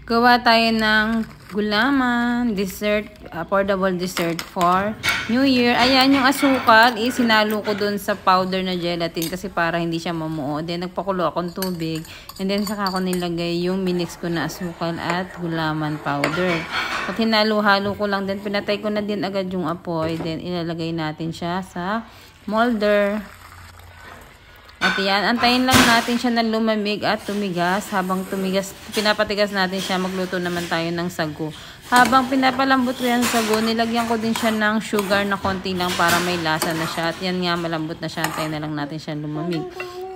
Gawa tayo ng gulaman, dessert, affordable dessert for New Year. Ayan, yung asukal, sinalo ko dun sa powder na gelatin kasi para hindi siya mamuo. Then, nagpakulo akong tubig. And then, saka ko nilagay yung minix ko na asukal at gulaman powder. At hinalo-halo ko lang. Then, pinatay ko na din agad yung apoy. Then, ilalagay natin siya sa molder. At yan, antayin lang natin siya na lumamig at tumigas. Habang tumigas, pinapatigas natin siya, magluto naman tayo ng sago. Habang pinapalambot ko yung sago, nilagyan ko din siya ng sugar na konti lang para may lasa na siya. At yan nga, malambot na siya. Antayin na lang natin siya lumamig.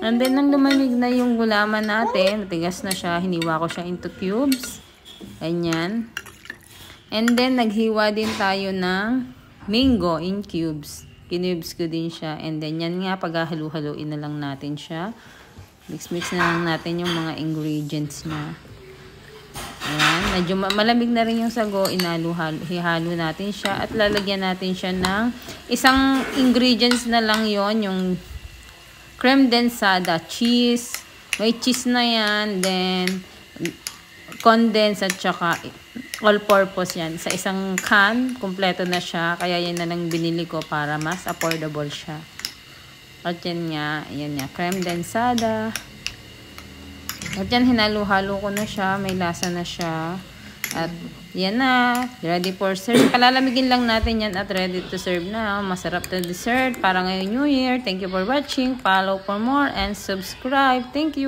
And then, nang lumamig na yung gulaman natin, matigas na siya, hiniwa ko siya into cubes. Ganyan. And then, naghiwa din tayo ng mango in cubes. Kinubes ko din siya. And then, yan nga, paghahalu-haluin na lang natin siya. Mix-mix na lang natin yung mga ingredients na. Ayan. Medyo malamig na rin yung sago. Ihalo natin siya. At lalagyan natin siya ng isang ingredients na lang yon, yung creme densada, cheese. May cheese na yan. Then, condensed at saka all-purpose yan. Sa isang can, kompleto na siya. Kaya yan na lang binili ko para mas affordable siya. At yan nga, creme densada. At yan, hinalo-halo ko na siya. May lasa na siya. At yan na, ready for serve. Palalamigin lang natin yan at ready to serve na. Masarap na dessert para ngayong New Year. Thank you for watching. Follow for more and subscribe. Thank you.